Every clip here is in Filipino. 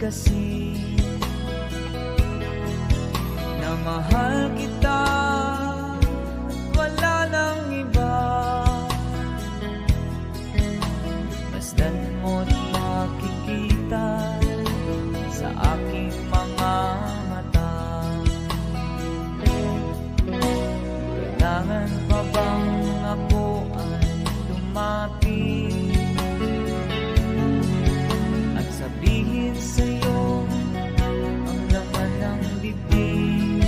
bigkasin na mahal kita, wala nang iba. Masdan mo't makikita sa aking mga mata. Kailangan pa bang ako ay lumapit at sabihin sa'yo ang laman ng bibig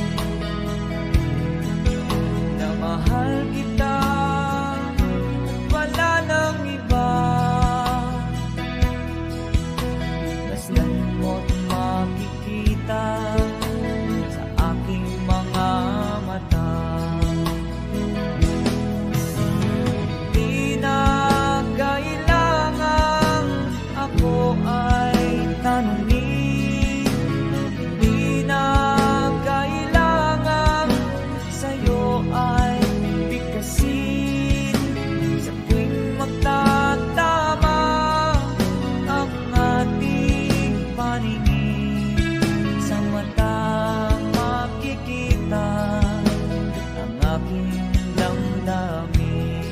na mahal kita, wala nang iba. Masdan mo't makikita sa aking mga mata. Di na kailangang ako ay tanungin, di na kailangang sa'yo ay bigkasin. Sa tuwing magtatama ang ating paningin, sa mata makikita ang aking damdamin.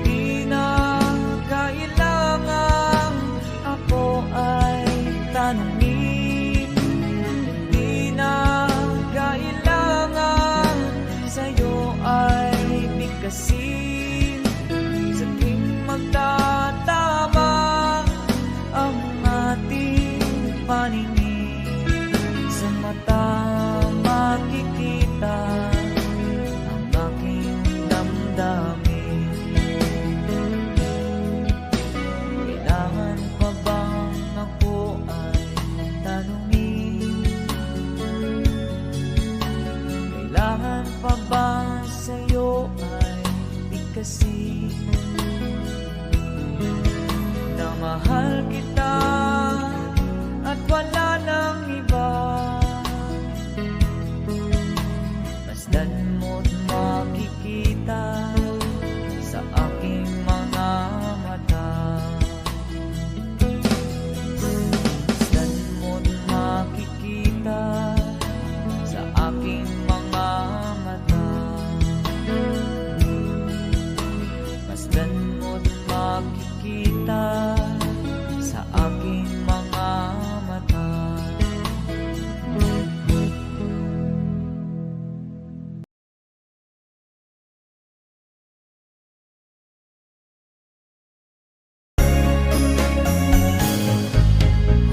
Di na kailangang ako ay tanungin, di na kailangang sa'yo ay bigkasin. Sa tuwing magtatama ang ating paningin, sa mata makikita ang aking damdamin. Kailangan pa bang ako ay tanungin? Kailangan pa ba sa'yo ay bigkasin na mahal kita at wala nang iba? Masdan mo't makikita sa aking mga mata. Masdan mo't makikita sa aking mga mata. Masdan mo't makikita sa aking mga mata.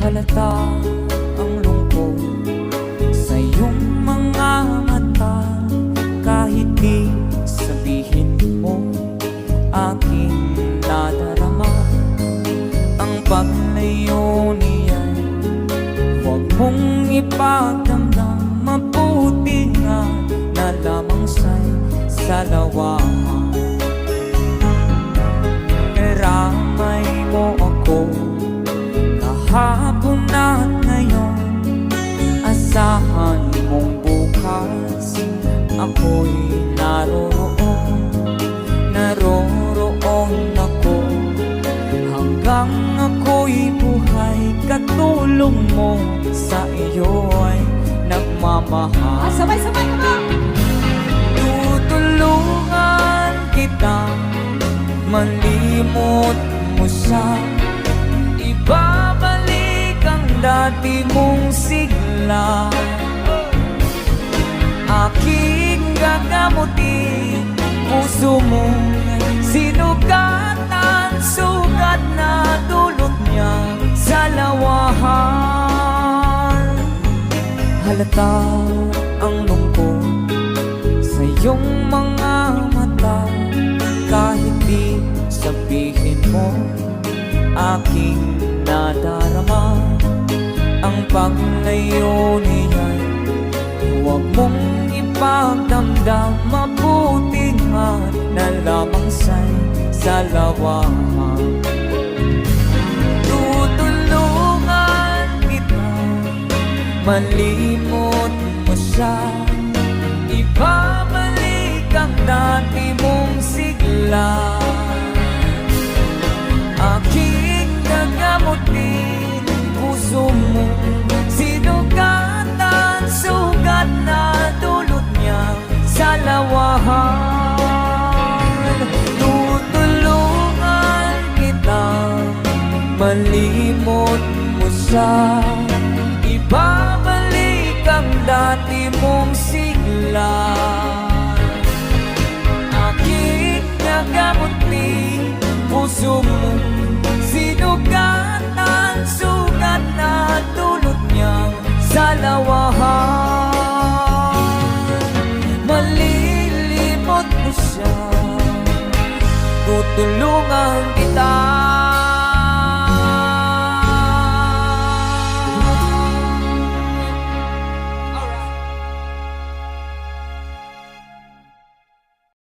Halata ang lungkot sa iyong mga mata, kahit di sabihin mo aking nadarama. Ang paglayo niya'y huwag mong ipagdamdam, mabuti nga na lamang sa'y salawahan. Karamay mo ako kahapon at ngayon, asahan mong bukas ako'y naroroon. Naroroon ako hanggang ako'y buhay, katulong mo sa iyo ay nagmamahal. Sabay-sabay ka! Tutulungan kita, malimot mo siya, ibabalik ang dati mong sigla. Aking gagamutin puso mong sinugatan, sugat na dulot niya sa lawahan. Halata ang lungkot sa iyong mga mata, kahit di sabihin mo aking nadarama. Ang paglayo niya'y huwag mong ipagdamdam. Mabuti nga na lamang sa'y salawahan. Tutulungan kita, malimot mo siya. Ibabalik ang dati mong sigla. Aking gagamutin puso mo, sinugatan, sugat na dulot niya sa lawahan. Tutulungan kita, malimot mo siya. Ibabalik ang dati mong sigla. Aking nagamutin puso mo, sinugatan, sugat na dulot niya sa lawahan. Malilimot mo siya, tutulungan kita.